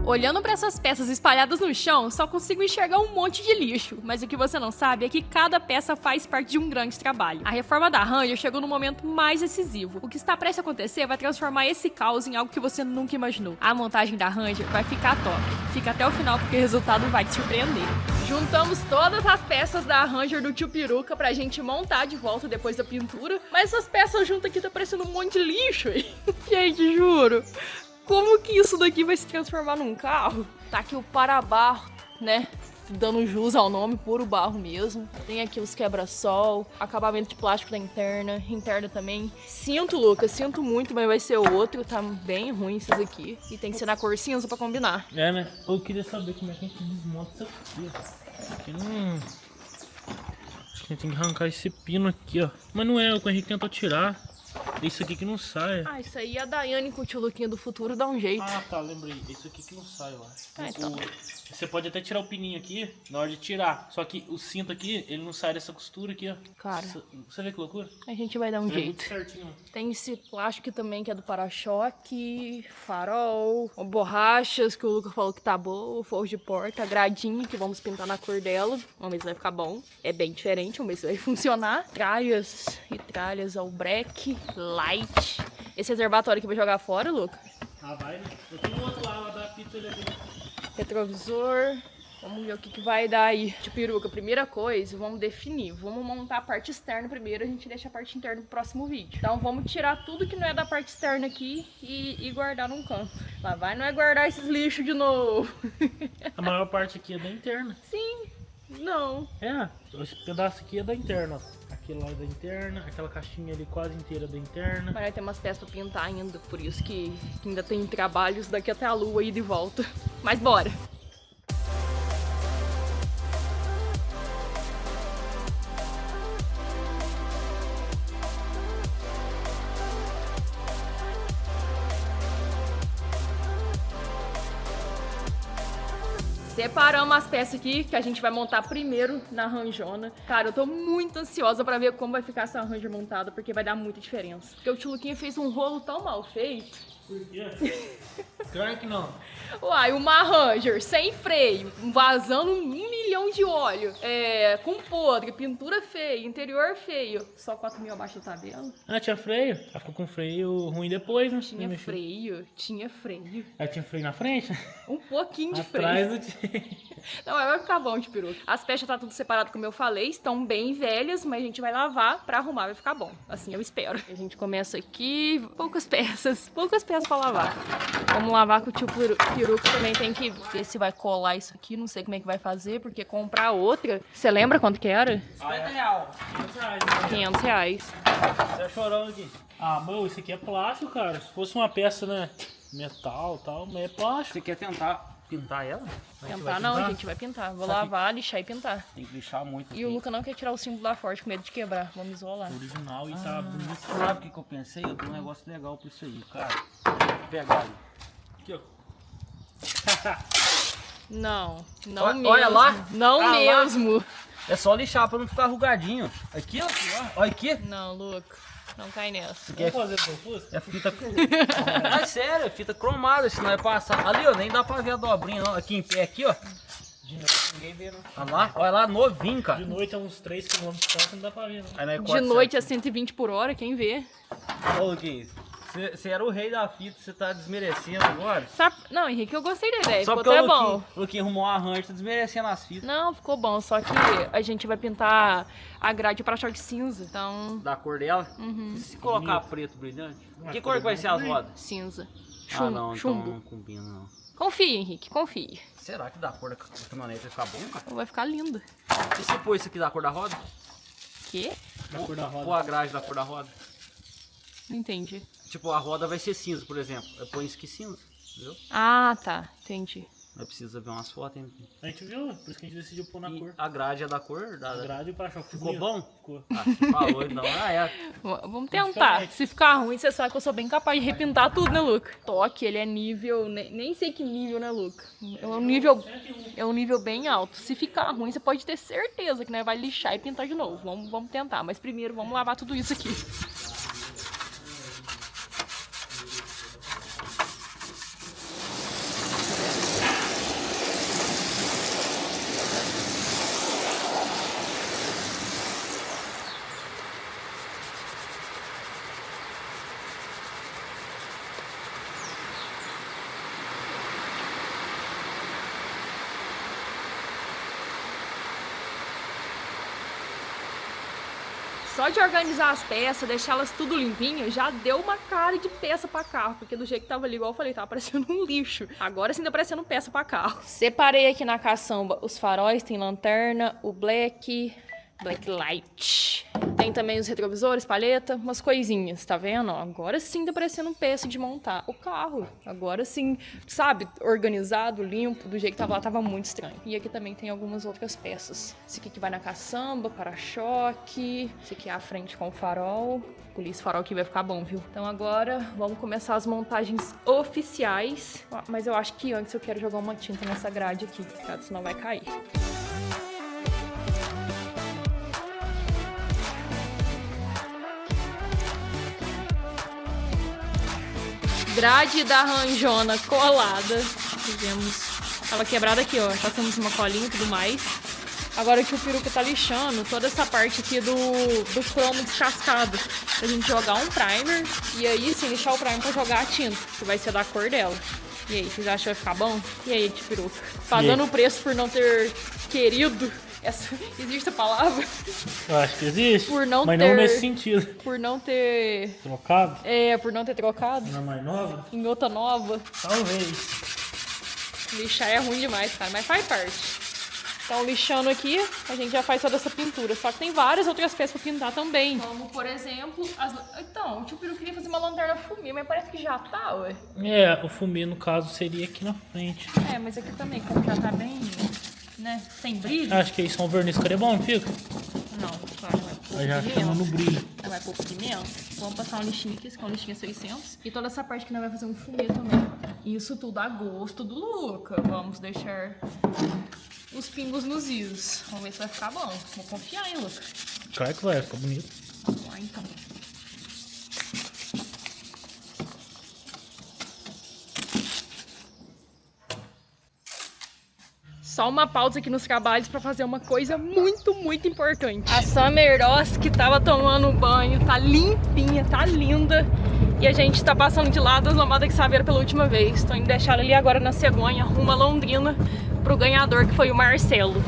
Olhando para essas peças espalhadas no chão, só consigo enxergar um monte de lixo, mas o que você não sabe é que cada peça faz parte de um grande trabalho. A reforma da Ranger chegou no momento mais decisivo. O que está prestes a acontecer vai transformar esse caos em algo que você nunca imaginou. A montagem da Ranger vai ficar top. Fica até o final porque o resultado vai te surpreender. Juntamos todas as peças da Ranger do Tio Peruca pra gente montar de volta depois da pintura, mas essas peças juntas aqui tá parecendo um monte de lixo. Gente, juro. Como que isso daqui vai se transformar num carro? Tá aqui o para-barro, né? Dando jus ao nome, puro barro mesmo. Tem aqui os quebra-sol, acabamento de plástico da interna também. Sinto, Lucas, sinto muito, mas vai ser outro. Tá bem ruim esses aqui. E tem que ser na cor cinza pra combinar. É, né? Eu queria saber como é que a gente desmonta isso aqui. Aqui não... Acho que a gente tem que arrancar esse pino aqui, ó. Mas não é, o Henrique tentou tirar. Isso aqui que não sai. Ah, isso aí a Daiane com o tio Luquinha do futuro dá um jeito. Ah, tá, lembrei. Isso aqui que não sai, eu acho. Ah, então. Você pode até tirar o pininho aqui na hora de tirar. Só que o cinto aqui, ele não sai dessa costura aqui, ó. Cara. Você vê que loucura? A gente vai dar um jeito. Muito certinho. Tem esse plástico também que é do para-choque, farol, borrachas que o Lucas falou que tá boa, forro de porta, gradinha que vamos pintar na cor dela. Vamos ver se vai ficar bom. É bem diferente, vamos ver se vai funcionar. Tralhas e tralhas ao break, light. Esse reservatório aqui vai jogar fora, Lucas? Ah, vai, né? Eu tenho outro lá da pita ali. Retrovisor. Vamos ver o que vai dar aí. Tio Peruca, primeira coisa, vamos definir. Vamos montar a parte externa primeiro, a gente deixa a parte interna pro próximo vídeo. Então vamos tirar tudo que não é da parte externa aqui e guardar num canto. Lá vai, não é guardar esses lixos de novo. A maior parte aqui é da interna. Sim, não. É, esse pedaço aqui é da interna, ó. Aquele lá é da interna, aquela caixinha ali quase inteira da interna. Mas vai ter umas peças pra pintar ainda, por isso que ainda tem trabalhos daqui até a lua e de volta. Mas bora! Separamos as peças aqui que a gente vai montar primeiro na ranjona. Cara, eu tô muito ansiosa pra ver como vai ficar essa Ranger montada, porque vai dar muita diferença. Porque o tio Luquinha fez um rolo tão mal feito. Por quê? Claro que não. Uai, uma Ranger sem freio, vazando 1 milhão de óleo, com podre, pintura feia, interior feio. Só 4 mil abaixo da tabela. Ah, tinha freio? Ela ficou com freio ruim depois, né? Tinha freio. Ela tinha freio na frente? Um pouquinho de freio. Atrás não tinha. Não, vai ficar bom de peruca. As peças tá tudo separado, como eu falei, estão bem velhas, mas a gente vai lavar pra arrumar, vai ficar bom. Assim eu espero. A gente começa aqui, poucas peças pra lavar. Vamos lavar com o tio Peruca também tem que ver se vai colar isso aqui, não sei como é que vai fazer, porque comprar outra, você lembra quanto que era? R$50. R$500. Tá chorando aqui. Ah, meu, isso aqui é plástico, cara. Se fosse uma peça, né, metal e tal, mas é plástico. Você quer tentar pintar ela? Pintar não, a gente vai pintar. Vou lavar, lixar e pintar. Tem que lixar muito. E o Luca não quer tirar o símbolo da Ford com medo de quebrar. Vamos isolar. Original e tá bonito. Sabe o que eu pensei? Eu tenho um negócio legal pra isso aí, cara. Vou pegar ali. Aqui, ó. Não, não Olha- mesmo. olha lá. Não Ah, lá. mesmo. É só lixar pra não ficar arrugadinho. Aqui, ó. Olha aqui. Não, Luca. Não cai nessa. Vamos fazer pro Fusca? É fita... É sério, é fita cromada, senão é passar. Ali, ó, nem dá pra ver a dobrinha, não. Aqui em pé, aqui, ó. De noite ninguém vê, não. Olha lá, novinho, De cara. noite é uns 3 km de distância, não dá pra ver, não. Aí, nós De corta noite a certinho. 120 por hora, quem vê? Ô, Luquinhas, você era o rei da fita, você tá desmerecendo agora? Não, Henrique, eu gostei da ideia. Só Ficou porque até o bom. Luquinhas arrumou a Ranger, tá desmerecendo as fitas. Não, ficou bom. Só que a gente vai pintar a grade para choque cinza. Então, Da cor dela? E se colocar preto brilhante? Que cor que vai ser as rodas? cinza. Ah, não, então Chumbo. não combina, não. Confia, Henrique, confia. Será que da cor da caminhonete vai ficar bom, cara? Vai ficar lindo. E se pôr isso aqui da cor da roda? Quê? Da cor da roda. Pôr a grade da cor da roda? Não entendi. Tipo, a roda vai ser cinza, por exemplo. Eu ponho isso aqui cinza, entendeu? Ah, tá. Entendi. Mas precisa ver umas fotos, hein? A gente viu, por isso que a gente decidiu pôr na E cor. a grade é da cor? A grade e o para-choque. Ficou bom? Ficou. Ah, você falou, então. Ah, é. Vamos tentar. Se ficar ruim, você sabe que eu sou bem capaz de repintar tudo, né, Luca? Toque, ele é nível... Nem sei que nível, né, Luca? É um nível bem alto. Se ficar ruim, você pode ter certeza que né, vai lixar e pintar de novo. Vamos tentar. Mas primeiro, vamos lavar tudo isso aqui. Só de organizar as peças, deixá-las tudo limpinho, já deu uma cara de peça pra carro. Porque do jeito que tava ali, igual eu falei, tava parecendo um lixo. Agora sim tá parecendo peça pra carro. Separei aqui na caçamba os faróis, tem lanterna, o black light. Tem também os retrovisores, palheta, umas coisinhas, tá vendo? Agora sim tá parecendo peça de montar o carro. Agora sim, sabe, organizado, limpo, do jeito que tava lá, tava muito estranho. E aqui também tem algumas outras peças. Esse aqui que vai na caçamba, para-choque. Esse aqui é a frente com o farol. Escolhi esse farol aqui, vai ficar bom, viu? Então agora vamos começar as montagens oficiais. Mas eu acho que antes eu quero jogar uma tinta nessa grade aqui, senão vai cair. Grade da ranjona colada. Fizemos ela quebrada aqui, ó. Passamos uma colinha e tudo mais. Agora que o peruca tá lixando toda essa parte aqui do cromo descascado. Pra gente jogar um primer. E aí sim, lixar o primer pra jogar a tinta, que vai ser da cor dela. E aí, vocês acham que vai ficar bom? E aí, tio peruca? Pagando o preço por não ter querido. Existe essa palavra? Eu acho que existe, por não mas ter, não nesse sentido. Por não ter... Trocado? É, por não ter trocado. Na mais nova? Em outra nova. Talvez. Lixar é ruim demais, cara, mas faz parte. Então, lixando aqui, a gente já faz toda essa pintura. Só que tem várias outras peças pra pintar também. Como, por exemplo, Então, o tio Piru queria fazer uma lanterna fumê, mas parece que já tá, ué. É, o fumê, no caso, seria aqui na frente. É, mas aqui também, como já tá bem, né, sem brilho. Acho que isso é um verniz carbono, não fica? Não, claro, vai pôr Aí já pimenta. chama no brilho. Vai pôr pimenta. Vamos passar um lixinho aqui, esse aqui é um lixinho 600. E toda essa parte que nós vai fazer um fumê também. Isso tudo a gosto do Luca. Vamos deixar os pingos nos is. Vamos ver se vai ficar bom. Vou confiar, hein, Luca? Claro que vai, fica bonito. Vamos lá, então. Só uma pausa aqui nos trabalhos para fazer uma coisa muito, muito importante. A Summer Ross, que tava tomando banho, tá limpinha, tá linda. E a gente tá passando de lado as lomadas de Saveira pela última vez. Tô indo deixar ela ali agora na cegonha, rumo a Londrina, pro ganhador, que foi o Marcelo.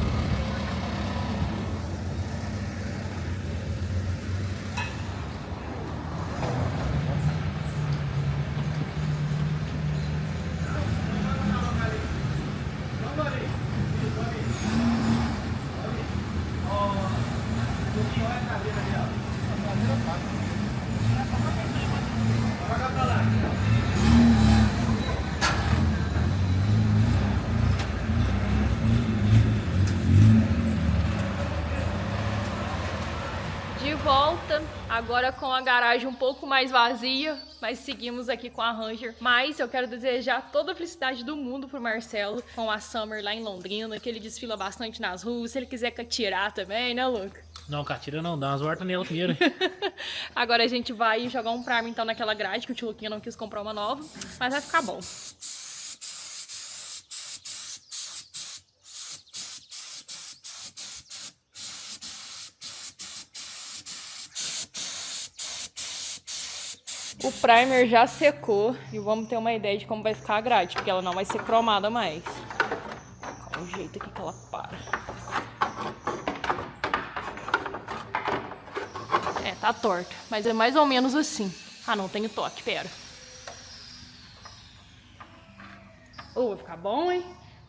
De volta, agora com a garagem um pouco mais vazia, mas seguimos aqui com a Ranger. Mas eu quero desejar toda a felicidade do mundo pro Marcelo com a Summer lá em Londrina, que ele desfila bastante nas ruas. Se ele quiser tirar também, né, Luca? Não, catira não, dá umas voltas nela primeiro. Agora a gente vai jogar um primer então naquela grade, que o tio Luquinha não quis comprar uma nova, mas vai ficar bom. O primer já secou e vamos ter uma ideia de como vai ficar a grade, porque ela não vai ser cromada mais. Olha o jeito aqui que ela para. É, tá torto, mas é mais ou menos assim. Ah, não, tenho toque, pera. Vai ficar bom, hein?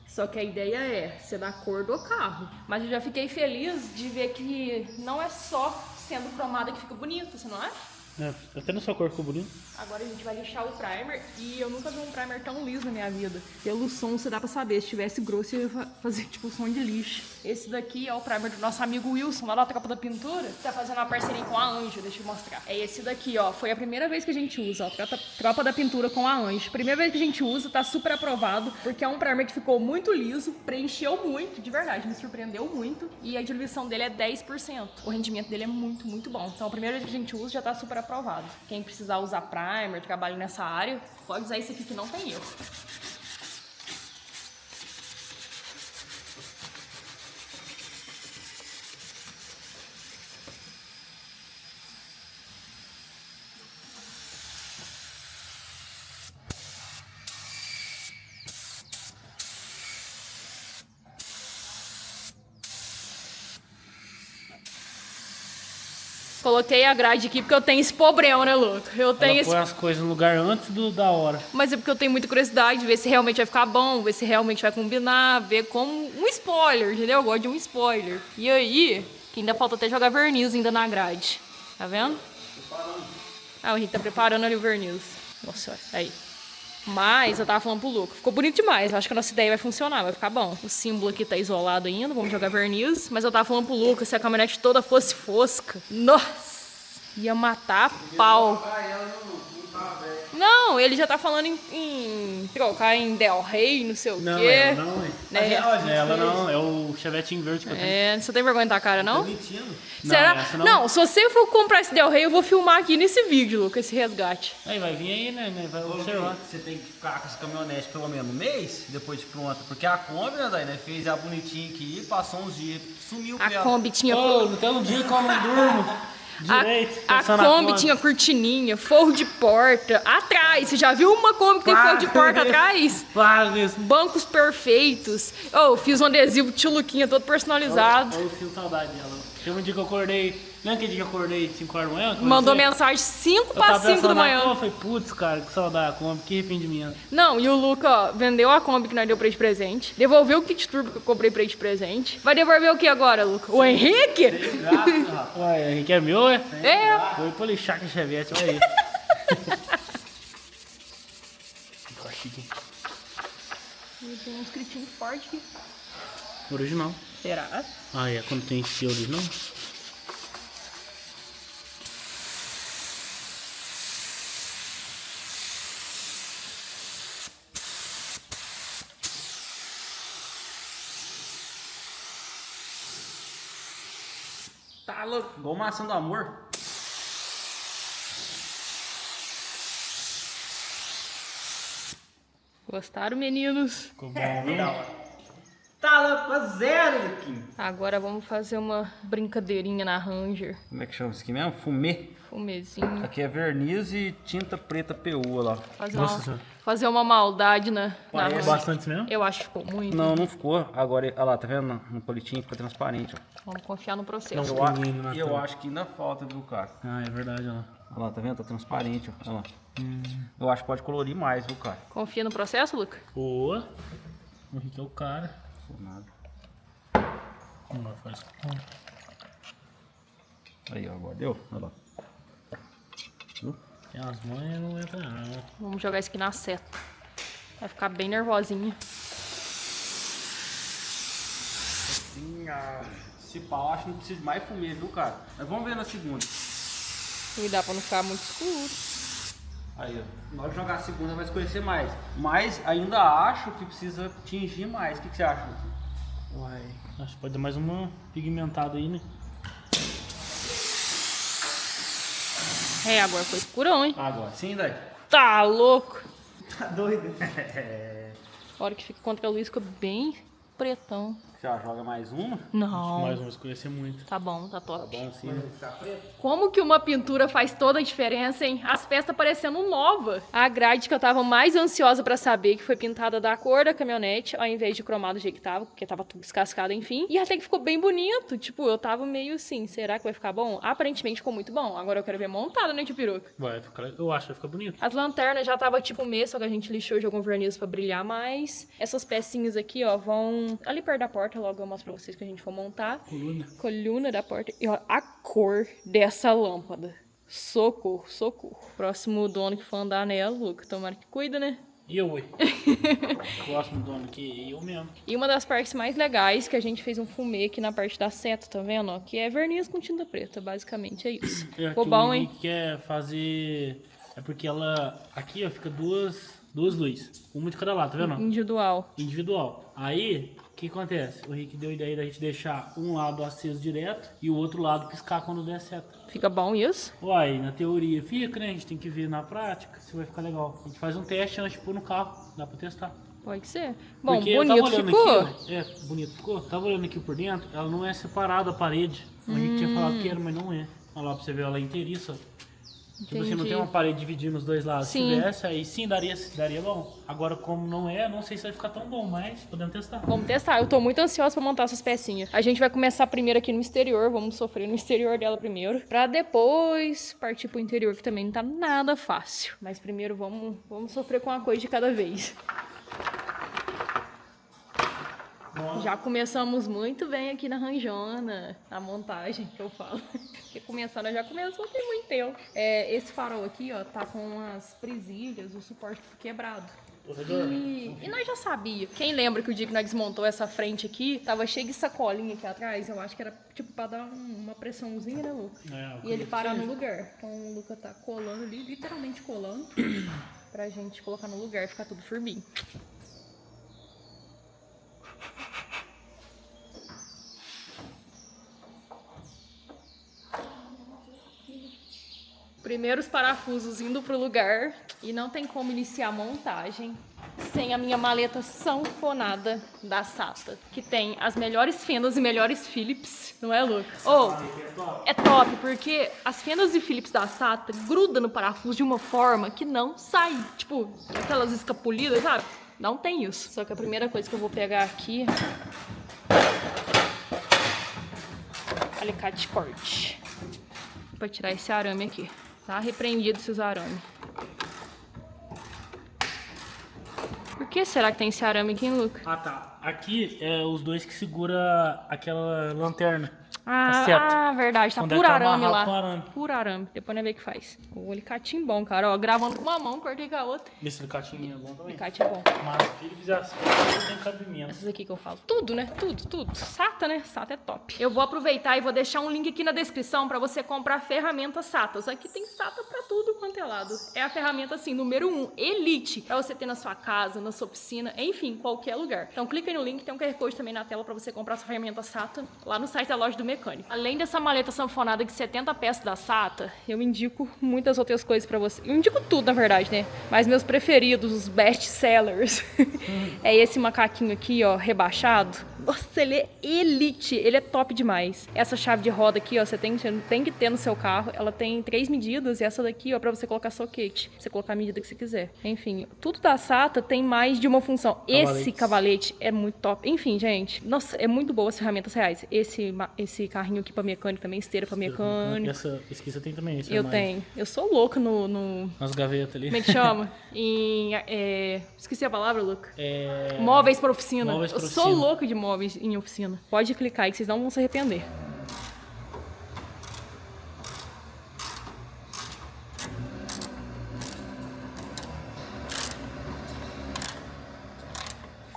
Só que a ideia é ser da cor do carro. Mas eu já fiquei feliz de ver que não é só sendo cromada que fica bonito, você não acha? É, até na sua cor ficou bonito. Agora a gente vai lixar o primer e eu nunca vi um primer tão liso na minha vida. Pelo som você dá pra saber, se tivesse grosso eu ia fazer tipo som de lixo. Esse daqui é o primer do nosso amigo Wilson, lá da Tropa da Pintura. Tá fazendo uma parceria com a Anjo, deixa eu mostrar. É esse daqui, ó, foi a primeira vez que a gente usa, ó, Tropa da Pintura com a Anjo. Primeira vez que a gente usa, tá super aprovado, porque é um primer que ficou muito liso, preencheu muito, de verdade, me surpreendeu muito. E a diluição dele é 10%. O rendimento dele é muito, muito bom. Então a primeira vez que a gente usa já tá super aprovado. Quem precisar usar primer, trabalha nessa área, pode usar esse aqui que não tem erro. Coloquei a grade aqui porque eu tenho esse problema, né, Luca? Eu tenho Ela esse... põe as coisas no lugar antes da hora. Mas é porque eu tenho muita curiosidade de ver se realmente vai ficar bom, ver se realmente vai combinar, ver como um spoiler, entendeu? Eu gosto de um spoiler. E aí, que ainda falta até jogar verniz ainda na grade. Tá vendo? Ah, o Henrique tá preparando ali o verniz. Nossa senhora, aí. Mas eu tava falando pro Luca, ficou bonito demais. Eu acho que a nossa ideia vai funcionar, vai ficar bom. O símbolo aqui tá isolado ainda, vamos jogar verniz. Mas eu tava falando pro Luca, se a caminhonete toda fosse fosca, nossa, ia matar a pau. Não, ele já tá falando em trocar em Del Rey, não sei o Não, quê. ela não, é. Né? Ela não, é o Chevetinho verde que eu tenho. É, você tem vergonha da cara, não? Mentindo. Será? Não, essa Não. não. Se você for comprar esse Del Rey, eu vou filmar aqui nesse vídeo, Luca, esse resgate. Aí vai vir aí, né? Vai observar. Você tem que ficar com essa caminhonete pelo menos um mês depois de pronta. Porque a Kombi, né, daí, né? Fez a bonitinha aqui, passou uns dias, sumiu com A ela. Kombi tinha... Ô, não tem um dia que eu não durmo. Direito, A pensando na Kombi Kombi. tinha cortininha, forro de porta, atrás. Você já viu uma Kombi que tem forro de porta atrás? Para isso. Bancos perfeitos. Oh, fiz um adesivo tio Luquinha todo personalizado. Eu sinto saudade dela. Teve um dia que eu acordei. Lembra aquele dia que eu acordei 5 horas da manhã? Mandou mensagem 5 para 5 da manhã. Eu falei, putz, cara, que saudade da Kombi, que arrependimento. Não, e o Luca, ó, vendeu a Kombi que nós deu pra ele de presente. Devolveu o kit turbo que eu comprei pra ele de presente. Vai devolver o que agora, Luca? O Henrique? Ué, Henrique é meu, é? É. Foi pra lixar com a Chevette, olha aí. Ficou chique. Tem um escritinho forte aqui. Original. Será? Ah, é quando tem esse original? Tá louco, igual maçã do amor. Gostaram, meninos? Ficou bom, viu? Tá louco, zero, Luquinho. Agora vamos fazer uma brincadeirinha na Ranger. Como é que chama isso aqui mesmo? Fumê. Fumezinho. Aqui é verniz e tinta preta PU, lá. Nossa Senhora. Fazer uma maldade na Parece Ranger. Bastante mesmo? Eu acho que ficou muito. Não, não ficou. Agora, olha lá, tá vendo? No palitinho fica transparente, ó. Vamos confiar no processo. Não. Menino na Eu tela. acho que ainda falta, viu, cara? Ah, é verdade, olha lá. Olha lá, tá vendo? Tá transparente, ó. Olha lá. Eu acho que pode colorir mais, viu, cara? Confia no processo, Luca? Boa. O Henrique é o cara. Nada. Agora faz. Aí, ó, agora deu. Olha lá. Viu? Tem as manhas, não entra não. Vamos jogar isso aqui na seta. Vai ficar bem nervosinha. Esse pau, acho que não precisa de mais fumê, viu, cara? Mas vamos ver na segunda. Cuidar pra não ficar muito escuro. Aí, ó. Na hora de jogar a segunda vai escurecer mais. Mas ainda acho que precisa tingir mais. O que você acha? Uai. Acho que pode dar mais uma pigmentada aí, né? É, agora foi escurão, hein? Agora sim, daí. Tá louco. Tá doido? A hora que fica contra a luz fica bem pretão. Você já joga mais uma? Não. Mais uma escurecer muito. Tá bom, tá top. Bom, sim. Vai ficar preto? Como que uma pintura faz toda a diferença, hein? As peças tá parecendo nova. A grade que eu tava mais ansiosa pra saber, que foi pintada da cor da caminhonete, ao invés de cromado do jeito que tava, porque tava tudo descascado, enfim. E até que ficou bem bonito. Tipo, eu tava meio assim, será que vai ficar bom? Aparentemente ficou muito bom. Agora eu quero ver montado, né, tio Peruca? Vai ficar, eu acho que vai ficar bonito. As lanternas já tava tipo mês, só que a gente lixou e jogou um verniz pra brilhar mais. Essas pecinhas aqui, ó, vão ali perto da porta, logo eu mostro pra vocês que a gente for montar. Coluna da porta. E ó, a cor dessa lâmpada. Socorro, socorro. Próximo dono que for andar nela, Luca, tomara que cuida, né? E eu, ué? Próximo dono aqui, eu mesmo. E uma das partes mais legais que a gente fez um fumê aqui na parte da seta, tá vendo? Ó, que é verniz com tinta preta, basicamente é isso. Ficou bom, hein? Quer fazer... É porque ela... Aqui, ó, fica duas luzes. Uma de cada lado, tá vendo? Individual. Individual. Aí, o que acontece? O Rick deu a ideia da gente deixar um lado aceso direto e o outro lado piscar quando der seta. Fica bom isso? Uai, na teoria fica, né? A gente tem que ver na prática se vai ficar legal. A gente faz um teste antes de pôr no carro. Dá pra testar. Pode ser. Bom, Porque eu tava bonito olhando ficou. aqui, ó. É, bonito ficou. Tava olhando aqui por dentro, ela não é separada a parede. A gente tinha falado que era, mas não é. Olha lá pra você ver ela inteiriça. Tipo assim, não tem uma parede dividindo os dois lados. Sim. Se tivesse, aí sim daria bom. Agora, como não é, não sei se vai ficar tão bom, mas podemos testar. Vamos testar. Eu tô muito ansiosa pra montar essas pecinhas. A gente vai começar primeiro aqui no exterior. Vamos sofrer no exterior dela primeiro. Pra depois partir pro interior, que também não tá nada fácil. Mas primeiro vamos sofrer com uma coisa de cada vez. Já começamos muito bem aqui na ranjona, na montagem que eu falo. Porque começando, já começou tem muito tempo. Esse farol aqui, ó, tá com as presilhas, o suporte quebrado. E nós já sabia. Quem lembra que o dia que nós desmontou essa frente aqui, tava cheio de sacolinha aqui atrás, eu acho que era tipo pra dar uma pressãozinha, né, Luca? E ele parar no lugar. Então o Luca tá colando ali, literalmente colando, pra gente colocar no lugar e ficar tudo firminho. Primeiros parafusos indo pro lugar e não tem como iniciar a montagem sem a minha maleta sanfonada da SATA, que tem as melhores fendas e melhores Phillips, não é, Lucas? É top, porque as fendas e Phillips da SATA grudam no parafuso de uma forma que não sai, tipo, aquelas escapulidas, sabe? Não tem isso. Só que a primeira coisa que eu vou pegar aqui, alicate de corte, pra tirar esse arame aqui. Tá repreendido esses arames. Por que será que tem esse arame aqui, hein, Luca? Ah, tá. Aqui é os dois que segura aquela lanterna. a seta. Verdade. Tá Quando puro tá arame amarrado lá. com arame. Puro arame. Depois nós vê o que faz. O alicatinho bom, cara. Ó, gravando com uma mão, cortei com a outra. Esse alicatinho é bom também. Alicate é bom. Mas Philips e as Philips tem cabimento. Essas aqui que eu falo. Tudo, né? Tudo. SATA, né? SATA é top. Eu vou aproveitar e vou deixar um link aqui na descrição pra você comprar ferramentas SATAs. Aqui tem SATA pra tudo quanto é lado. É a ferramenta, assim, número 1, Elite. Pra você ter na sua casa, na sua oficina, enfim, qualquer lugar. Então clica aí no link, tem um QR Code também na tela pra você comprar essa ferramenta SATA lá no site da Loja do Mecânico. Além dessa maleta sanfonada de 70 peças da SATA, eu indico muitas outras coisas pra você. Eu indico tudo, na verdade, né? Mas meus preferidos, os best sellers, é esse macaquinho aqui, ó, rebaixado. Nossa, ele é elite, ele é top demais. Essa chave de roda aqui, ó, você tem que ter no seu carro. Ela tem 3 medidas e essa daqui, ó, pra você colocar soquete. Pra você colocar a medida que você quiser. Enfim, tudo da SATA tem mais de uma função. Esse cavalete é muito top. Enfim, gente, nossa, é muito boa as ferramentas reais. Esse carrinho aqui pra mecânico também, esteira pra mecânico. Essa esquisa tem também. Eu tenho. Eu sou louca no... Nas gavetas ali. Como é que chama? Esqueci a palavra, Luca. Móveis para oficina. Móveis pra Eu sou oficina. louca de móveis em oficina. Pode clicar aí que vocês não vão se arrepender.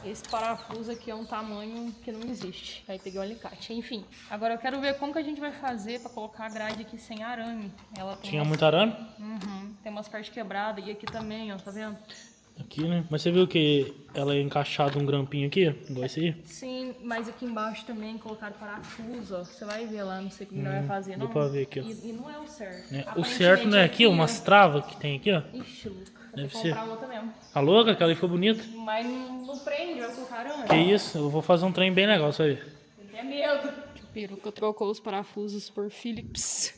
Esse parafuso aqui é um tamanho que não existe. Aí peguei um alicate. Enfim, agora eu quero ver como que a gente vai fazer pra colocar a grade aqui sem arame. Ela tem Tinha muito arame? Tem umas partes quebradas. E aqui também, ó, tá vendo? Aqui, né? Mas você viu que ela é encaixada um grampinho aqui, igual esse aí? Sim, mas aqui embaixo também colocaram parafuso, ó. Você vai ver lá, não sei como vai fazer, não. Deu pra ver aqui, ó. E não é o certo. Né? O certo não é aqui, ó, umas travas que tem aqui, ó. Ixi, Luca. Deve Vou ser. comprar outra mesmo. Tá louca? Aquela aí ficou bonita. Mas não prende, vai colocar arame. Que isso? Eu vou fazer um trem bem legal, isso aí. Tem até medo. O peruca trocou os parafusos por Phillips.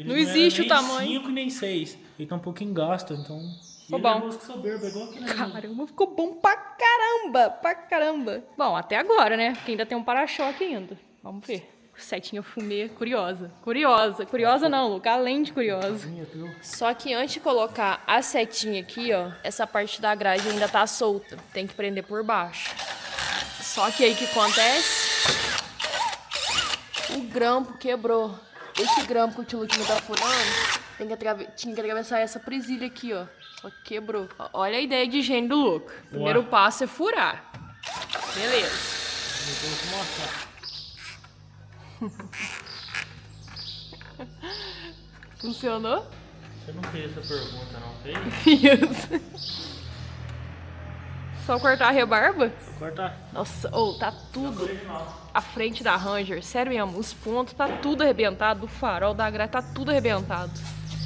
Não existe o tamanho. 5 nem 6. Ele tá um pouquinho gasto, então... Ficou bom. Pegou aqui, né? Caramba, ficou bom pra caramba. Bom, até agora, né? Porque ainda tem um para-choque ainda. Vamos ver. Setinha fumê, curiosa. Curiosa não, Luca, além de curiosa. Só que antes de colocar a setinha aqui, ó, essa parte da grade ainda tá solta. Tem que prender por baixo. Só que aí o que acontece? O grampo quebrou. Esse grampo que o tio Luquinho tá furando, tinha que atravessar essa presilha aqui, ó. Só que quebrou. Olha a ideia de gênio do Luca. Primeiro passo é furar. Beleza. Vou mostrar. Funcionou? Você não fez essa pergunta, não fez? Fiz. Só cortar a rebarba? Vou cortar. Nossa, tá tudo. A frente da Ranger, sério mesmo, os pontos tá tudo arrebentado, o farol da grade tá tudo arrebentado.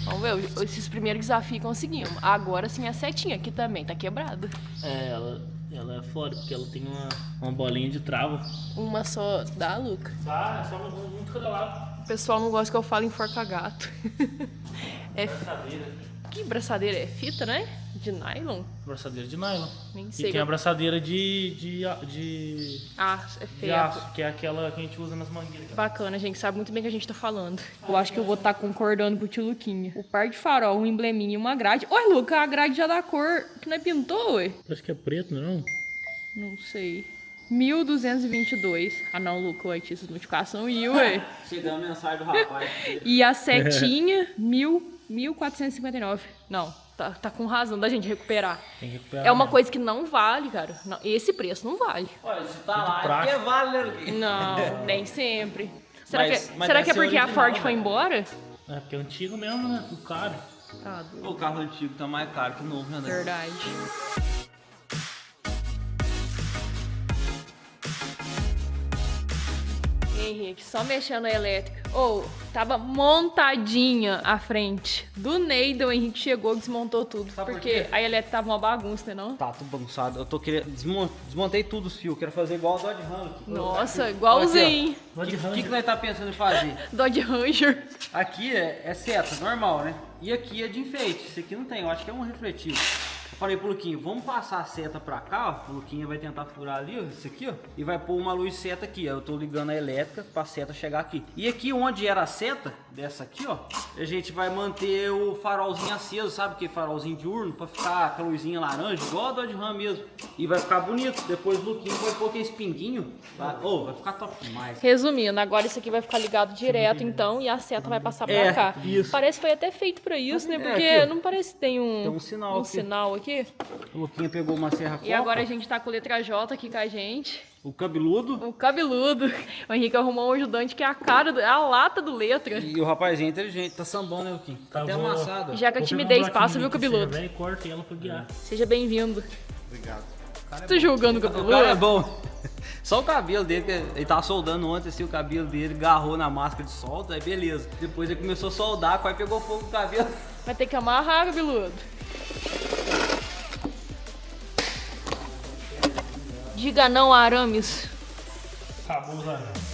Vamos ver, esses primeiros desafios conseguimos. Agora sim a setinha aqui também tá quebrada. Ela é foda, porque ela tem uma bolinha de trava. Uma só dá, Luca. Tá, é só muito cada lado. O pessoal não gosta que eu falo enforca gato. É Braçadeira. que braçadeira é? Fita, né? De nylon? Braçadeira de nylon. Nem E sei. tem a braçadeira de Ah, é de feio. aço, que é aquela que a gente usa nas mangueiras. Bacana, gente. Sabe muito bem o que a gente tá falando. Eu acho que eu vou estar concordando com o tio Luquinha. O par de farol, um embleminha e uma grade. Oi, Luca, a grade já dá cor que não é pintou, ué? Parece que é preto, não? Não sei. 1222. Ah, não, Luca, o artista de multiplicação e ué. Chegou a mensagem do rapaz. E a setinha, 1459. Não, tá com razão da gente recuperar. Tem que recuperar. É uma mesmo. coisa que não vale, cara. Não, esse preço não vale. Olha, se tá lá, é prático. porque vale, né, Luquinha? Não, nem sempre. Será Mas que deve é ser porque a original, Ford foi velho. embora? É porque é antigo mesmo, né? Tudo caro. Tá doido. O carro antigo tá mais caro que o novo, né? André? Verdade. Henrique, só mexendo na elétrica. Ou, tava montadinha a frente do Neida, o Henrique chegou e desmontou tudo. Sabe por Porque quê? a elétrica tava uma bagunça, né não? Tá tudo bagunçado. Eu tô querendo. Desmontei tudo os fios. Quero fazer igual o Dodge Ram. aqui. Nossa, igualzinho. O que nós tá pensando em fazer? Dodge Ranger. Aqui é seta, normal, né? E aqui é de enfeite. Esse aqui não tem, eu acho que é um refletivo. Eu falei pro Luquinho, vamos passar a seta pra cá, ó. O Luquinho vai tentar furar ali, ó, isso aqui, ó. E vai pôr uma luz seta aqui, ó. Eu tô ligando a elétrica pra seta chegar aqui. E aqui onde era a seta, dessa aqui, ó, a gente vai manter o farolzinho aceso, sabe? Que farolzinho diurno, pra ficar com a luzinha laranja, igual a Dodge Ram mesmo. E vai ficar bonito. Depois o Luquinho vai pôr aquele pinguinho. Vai ficar top demais. Resumindo, agora isso aqui vai ficar ligado direto, então, e a seta vai passar pra É, cá. isso. Parece que foi até feito pra isso, né? É, Porque aqui, ó. não parece que tem Tem um sinal aqui. sinal aqui. O Luquinha pegou uma serra E agora a gente tá com letra J aqui com a gente. o cabeludo. O cabeludo. O Henrique arrumou um ajudante que é a lata do letra. E o rapazinho é inteligente, tá sambando, né, Luquinho? Tá até vou- amassado. ó. Já que a Vou timidez pegar um passa, viu, bloquinho cabeludo? de serra, e corta ela pra guiar. Seja bem-vindo. Obrigado. Tô julgando o O cabeludo? cara é bom. Só o cabelo dele, que ele tava soldando ontem, assim, o cabelo dele agarrou na máscara de solda, aí beleza. Depois ele começou a soldar, quase pegou fogo no cabelo. Vai ter que amarrar, cabeludo. Diga não a arames. Acabou os arames.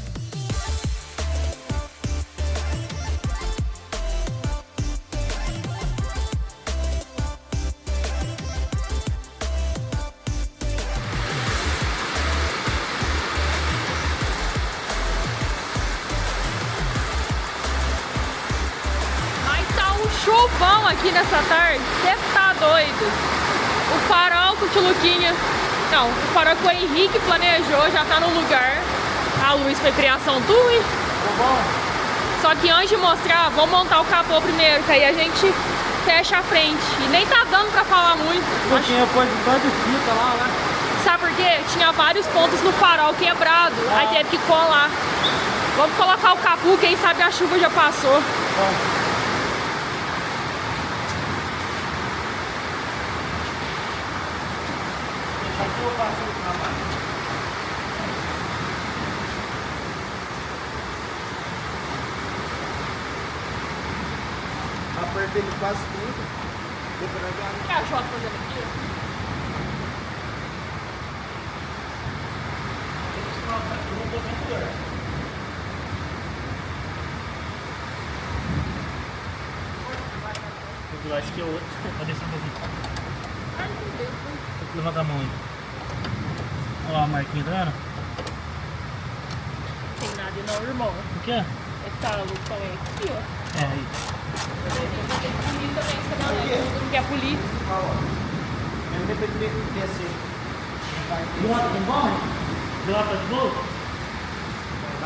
Mas tá um chovão aqui nessa tarde. Você tá doido. O farol que o tio Luquinha... Não, o farol que o Henrique planejou já tá no lugar. A luz foi criação tua, hein? Só que antes de mostrar, vamos montar o capô primeiro, que aí a gente fecha a frente. E nem tá dando pra falar muito. Luquinha pôs um tanto de fita lá, né? Sabe por quê? Tinha vários pontos no farol quebrado. Aí teve que colar. Vamos colocar o capô, quem sabe a chuva já passou. Apertei ele quase tudo. Depois nós vamos- O que a Jota fazendo aqui? Eu acho que é outro. Pode descer um pouquinho. Ai, meu Deus. Levanta a mão aí. Olha lá a marquinha, tá vendo? Tem nada não, irmão. O que é? É que tá a luz também. Aqui, ó. É aí. Tem que polir também, você não quer polir. Eu depois de descer. Levanta de novo? Levanta de novo?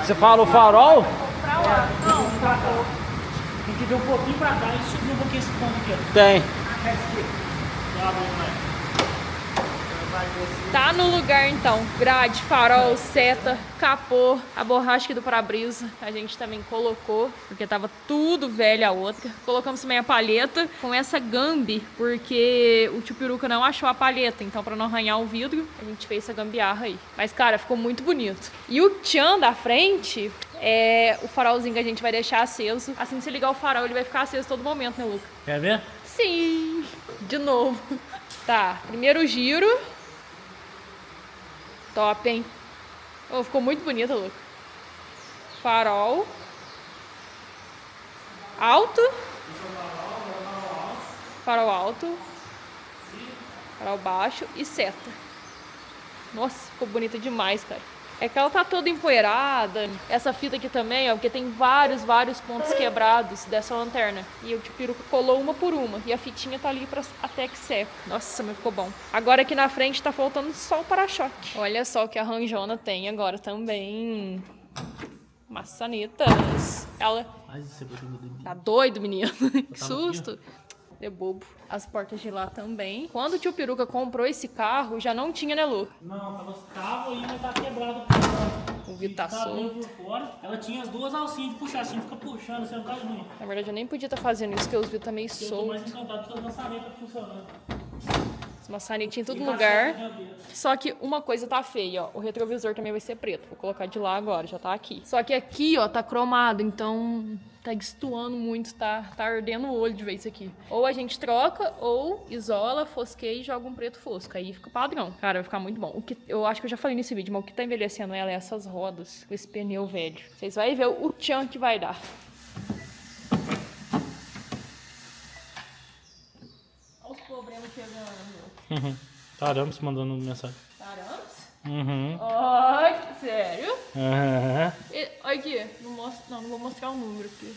Você fala o farol? Pra lá. Não, Pra cá. Tem que ver um pouquinho pra cá e subir um pouquinho esse ponto aqui, ó. Tem. Tá bom, né? tá no lugar então. Grade, farol, seta, capô, a borracha aqui do para-brisa a gente também colocou, porque tava tudo velho a outra. Colocamos também a palheta com essa gambi, porque o tio Peruca não achou a palheta, então pra não arranhar o vidro, a gente fez essa gambiarra aí. Mas cara, ficou muito bonito. E o tchan da frente é o farolzinho que a gente vai deixar aceso. Assim que você ligar o farol, ele vai ficar aceso todo momento, né, Luca? Quer ver? Sim, de novo. Tá, primeiro giro. Top, hein? Oh, ficou muito bonito, Luca. Farol. Alto. Farol alto. Farol baixo e seta. Nossa, ficou bonita demais, cara. É que ela tá toda empoeirada. Essa fita aqui também, ó, porque tem vários pontos quebrados dessa lanterna. E o tio Peruca colou uma por uma. E a fitinha tá ali até que seca. Nossa, mas ficou bom. Agora aqui na frente tá faltando só o para-choque. Olha só o que a Ranjona tem agora também. Maçanetas. Ela... Tá doido, menino? Que susto. É bobo. As portas de lá também. Quando o tio Peruca comprou esse carro, já não tinha, né, Lu? Não, tava aí, mas tá quebrado. O vidro tá solto. Por fora. Ela tinha as duas alcinhas de puxar, assim, fica puxando, você não tá ruim. Na verdade, eu nem podia estar fazendo isso, porque os vidros tá meio Eu tô soltos. mais encantado com as maçanetas funcionando. As maçanetinhas em todo lugar. Só que uma coisa tá feia, ó. O retrovisor também vai ser preto. Vou colocar de lá agora, já tá aqui. Só que aqui, ó, tá cromado, então... Tá destoando muito, tá ardendo o olho de ver isso aqui. Ou a gente troca, ou isola, fosqueia e joga um preto fosco. Aí fica padrão. Cara, vai ficar muito bom. O que, eu acho que eu já falei nesse vídeo, mas o que tá envelhecendo ela é essas rodas, com esse pneu velho. Vocês vão ver o tchan que vai dar. Olha os problemas chegando. Taramos mandando mensagem. Taramos? Uhum. Ai, sério? Aham. Olha aqui, não vou mostrar o número aqui.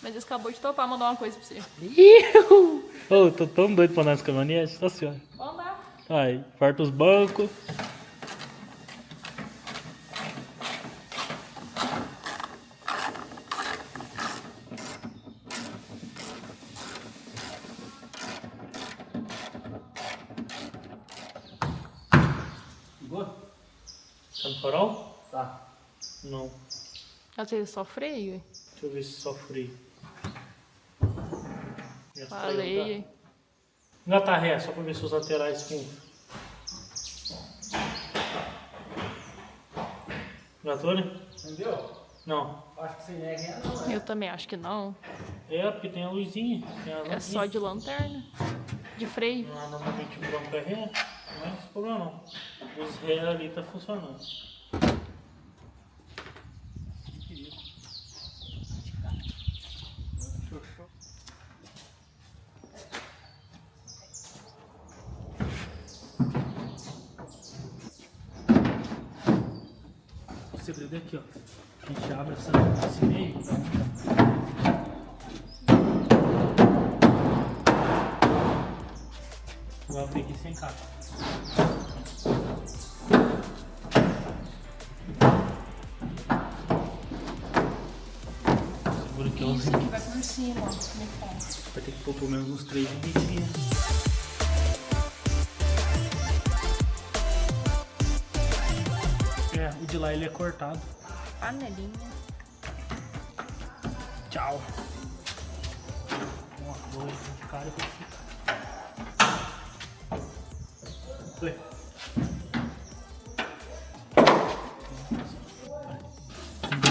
Mas eles acabou de topar mandar uma coisa pra você. Ô, tô tão doido pra andar nessa caminhonete. Nossa senhora. Vamos lá. Aí, farta os bancos. Tá no farol? Tá. Não. Às vezes só freio, hein? Deixa eu ver se só freio. Falei. Engata ré, só pra ver se os laterais funcionam. Engatou, né? Entendeu? Não. Acho que sem nega não, né? Eu também acho que não. É, porque tem a luzinha. Tem a É luzinha. só de lanterna. De freio. Lá normalmente o branco é ré, não é esse problema não. Os ré ali tá funcionando. O segredo é aqui, ó. A gente abre esse meio. Vou abrir aqui sem capa. Segura aqui, ó. Isso aqui vai por cima, ó. Muito bom. Vai ter que pôr pelo menos uns 3 milímetros. É, o de lá ele é cortado. Panelinha. Tchau. Ó, dois de cara e fica. Foi.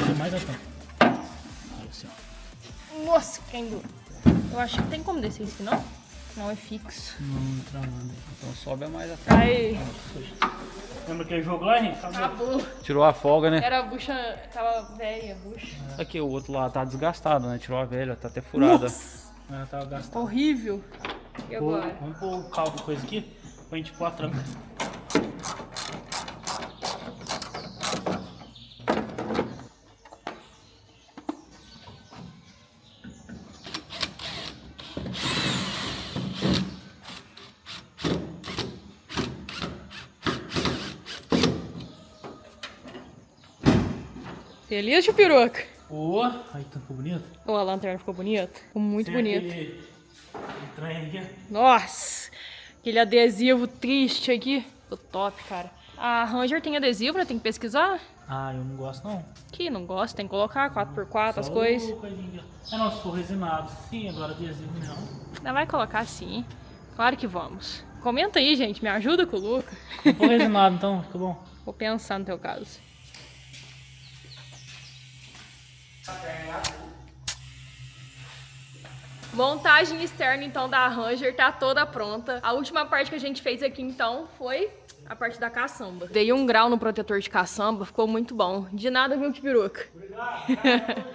Tem mais até. Olha assim, ó. Nossa, caindo. Eu acho que tem como descer isso aqui, não? Não, é fixo. Não entra nada. Então sobe mais atrás. Ai, Lembra aquele jogo lá, Henrique? acabou. Tirou a folga, né? Era a bucha, tava velha a bucha. Aqui, o outro lá tá desgastado, né? Tirou a velha, tá até furada. Ah, tava gastando. Horrível. E agora? Vamos pôr o caldo coisa aqui pra gente pôr a tranca. Beleza, tio Peruca? Ô, aí tá ficou bonito. Ô, a lanterna ficou bonita. Ficou muito Tem bonita. aquele trem aqui. Nossa, aquele adesivo triste aqui. Ficou top, cara. A Ranger tem adesivo, né? Tem que pesquisar. Ah, eu não gosto não. Que não gosta, tem que colocar 4x4 as Só coisas. o coisinha aqui. É, não, se for resinado. Sim, agora adesivo não. Ainda vai colocar sim. Claro que vamos. Comenta aí, gente. Me ajuda com o Luca. Não for resinado então, fica bom. Vou pensar no teu caso. Montagem externa, então, da Ranger tá toda pronta. A última parte que a gente fez aqui, então, foi a parte da caçamba. Dei 1 grau no protetor de caçamba, ficou muito bom. De nada, viu, tio Peruca? Obrigado.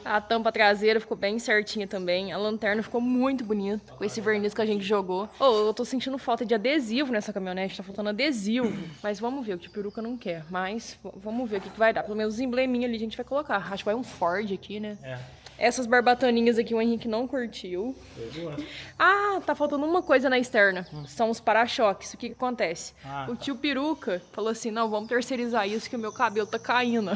A tampa traseira ficou bem certinha também. A lanterna ficou muito bonita com esse verniz que a gente jogou. Oh, eu tô sentindo falta de adesivo nessa caminhonete. Tá faltando adesivo. Mas vamos ver, o tio Peruca não quer. Mas vamos ver o que vai dar. Pelo menos os embleminhos ali a gente vai colocar. Acho que vai um Ford aqui, né? É. Essas barbataninhas aqui o Henrique não curtiu. Eu gosto. Ah, tá faltando uma coisa na externa. São os para-choques. O que acontece? O tio Peruca falou assim, não, vamos terceirizar isso que o meu cabelo tá caindo.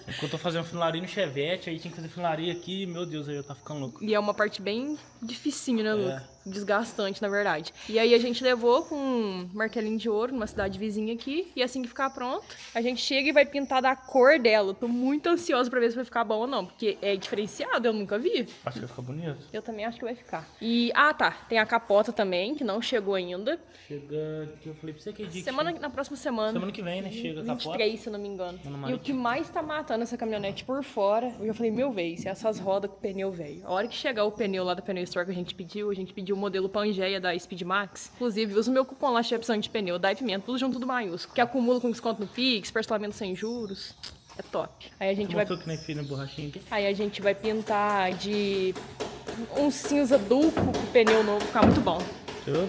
Porque eu tô fazendo funilaria no Chevette, aí tinha que fazer funilaria aqui, meu Deus, aí eu tá ficando louco. E é uma parte bem dificinho, né, Luca? Desgastante, na verdade. E aí a gente levou com um martelinho de ouro numa cidade vizinha aqui. E assim que ficar pronto, a gente chega e vai pintar da cor dela. Eu tô muito ansiosa pra ver se vai ficar bom ou não. Porque é diferenciado, eu nunca vi. Acho que vai ficar bonito. Eu também acho que vai ficar. E, tá. Tem a capota também, que não chegou ainda. Chega, que eu falei pra você que dia Na próxima semana. Semana que vem, né? Chega a capota. 23, se eu não me engano. E o que mais tá matando essa caminhonete por fora, eu já falei, meu vez, essas rodas com pneu velho. A hora que chegar o pneu lá da Pneu Store que a gente pediu o modelo Pangeia da Speed Max. Inclusive, usa o meu cupom lá, se tiver precisando de pneu, Dá Pimenta, tudo junto, tudo maiúsculo. Que acumula com desconto no Pix, parcelamento sem juros. É top. Aí a gente vai... Que nem fez na borrachinha aqui. Aí a gente vai pintar de um cinza duplo com pneu novo, ficar muito bom. Viu?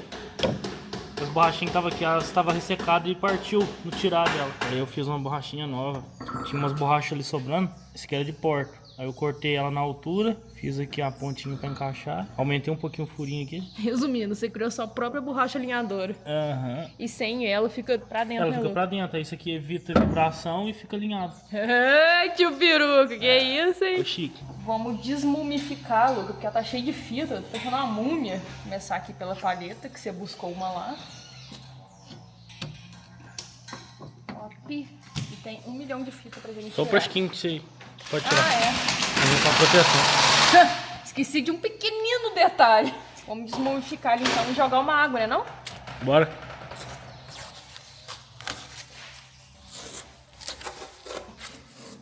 As borrachinhas que estavam aqui, elas estavam ressecadas e partiu no tirar dela. Aí eu fiz uma borrachinha nova. Tinha umas borrachas ali sobrando. Esse aqui era de porta. Aí eu cortei ela na altura, fiz aqui a pontinha pra encaixar. Aumentei um pouquinho o furinho aqui. Resumindo, você criou sua própria borracha alinhadora. Aham. E sem ela fica pra dentro. Ela fica pra dentro. Aí isso aqui evita vibração e fica alinhado. Ai, tio Peruca, que é isso, hein? Foi chique. Vamos desmumificar, Luca, porque ela tá cheia de fita. Tô fazendo uma múmia. Começar aqui pela palheta, que você buscou uma lá. Top. E tem 1 milhão de fita pra gente Só o tirar. plasquinho que você pode tirar. É. Com a proteção. Esqueci de um pequenino detalhe. Vamos desmumificar ele então e jogar uma água, né não? Bora.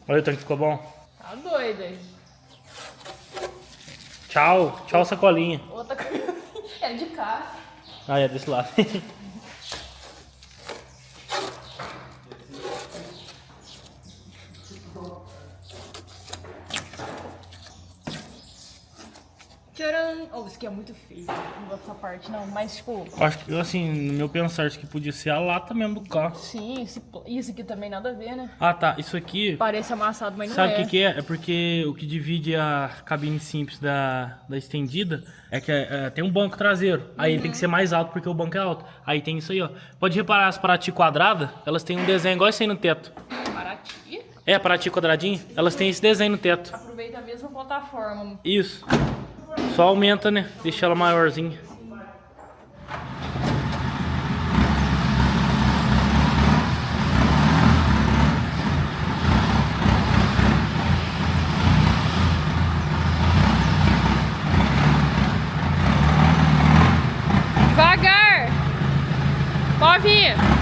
Olha o tanque, ficou bom. Tá doido aí. Tchau. Tchau, sacolinha. Outra coisa. É de cá. Ah, é desse lado. Tcharam! Oh, isso aqui é muito feio. Não gosto dessa parte, não. Mas, tipo... Acho que, assim, no meu pensar, isso aqui podia ser a lata mesmo do carro. Sim, isso aqui também nada a ver, né? Ah, tá. Isso aqui... Parece amassado, mas não Sabe o é. que é? É porque o que divide a cabine simples da estendida é que tem um banco traseiro. Aí ele tem que ser mais alto porque o banco é alto. Aí tem isso aí, ó. Pode reparar, as Paraty quadradas, elas têm um desenho igual esse aí no teto. Paraty? É, Paraty quadradinho, elas têm esse desenho no teto. Aproveita a mesma plataforma. Isso. Só aumenta, né? Deixa ela maiorzinha. Devagar! Pode vir!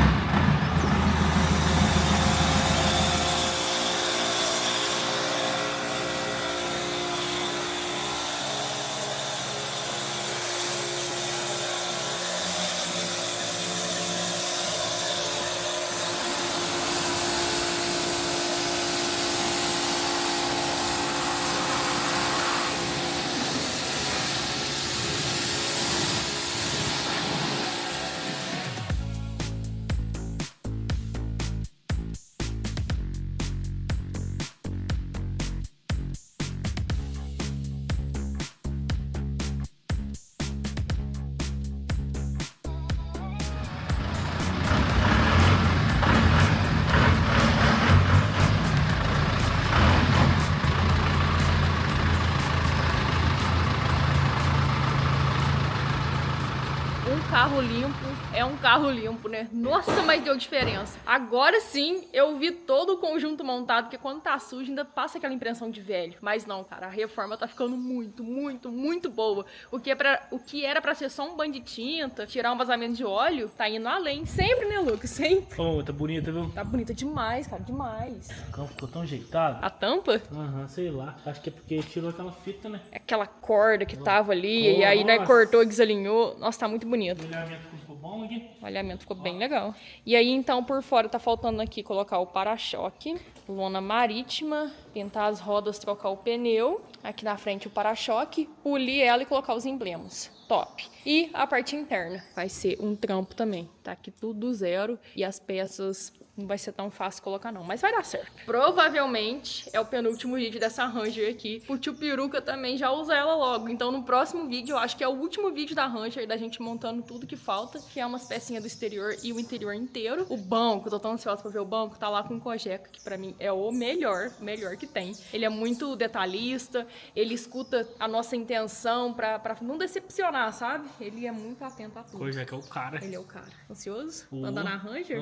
Carro limpo é um carro limpo, né? Nossa, mas deu diferença. Agora sim, eu vi todo o conjunto montado, porque quando tá sujo ainda passa aquela impressão de velho. Mas não, cara, a reforma tá ficando muito, muito, muito boa. O que era pra ser só um banho de tinta, tirar um vazamento de óleo, tá indo além. Sempre, né, Lucas? Sempre. Oh, tá bonita, viu? Tá bonita demais, cara, demais. O carro ficou tão ajeitado. A tampa? Aham, sei lá. Acho que é porque tirou aquela fita, né? Aquela corda que tava ali, e aí, né, cortou e desalinhou. Nossa, tá muito bonito. O alinhamento ficou bom e aqui. O alinhamento ficou bem legal. E aí, então, por fora tá faltando aqui colocar o para-choque, lona marítima, pintar as rodas, trocar o pneu. Aqui na frente o para-choque, polir ela e colocar os emblemas. Top. E a parte interna vai ser um trampo também. Tá aqui tudo do zero e as peças não vai ser tão fácil colocar não, mas vai dar certo. Provavelmente é o penúltimo vídeo dessa Ranger aqui. O tio Peruca também já usa ela logo. Então no próximo vídeo, eu acho que é o último vídeo da Ranger, da gente montando tudo que falta, que é umas pecinhas do exterior e o interior inteiro. O banco, tô tão ansiosa pra ver o banco, tá lá com o Cojeca, que pra mim é o melhor que tem. Ele é muito detalhista, ele escuta a nossa intenção pra não decepcionar, sabe? Ele é muito atento a tudo. Cojeca é o cara. Ele é o cara. Ansioso? Pra andar na Ranger?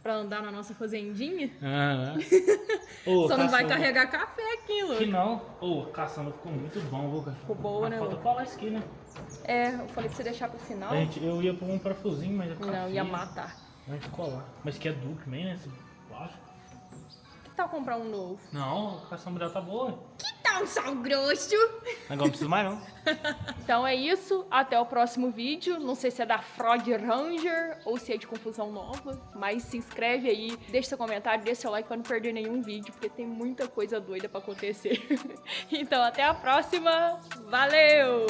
Pra andar na nossa fazendinha? Ô, Só não vai caçamba. carregar café aqui, Lu. Que não. Ô, a caçamba ficou muito bom, viu, cara? Ficou boa, né, Falta Lu? colar isso aqui, né? É, eu falei pra você deixar pro final. Eu ia pôr um parafusinho, mas ia ficar Não, ia feio. matar. A gente colar. Mas que é duro também, né? Esse plástico. Que tal comprar um novo? Não, a caçamba dela tá boa. Que tal um sal grosso? Agora não precisa mais não. Então é isso, até o próximo vídeo. Não sei se é da Frog Ranger ou se é de confusão nova, mas se inscreve aí, deixa seu comentário, deixa seu like pra não perder nenhum vídeo, porque tem muita coisa doida pra acontecer. Então até a próxima, valeu!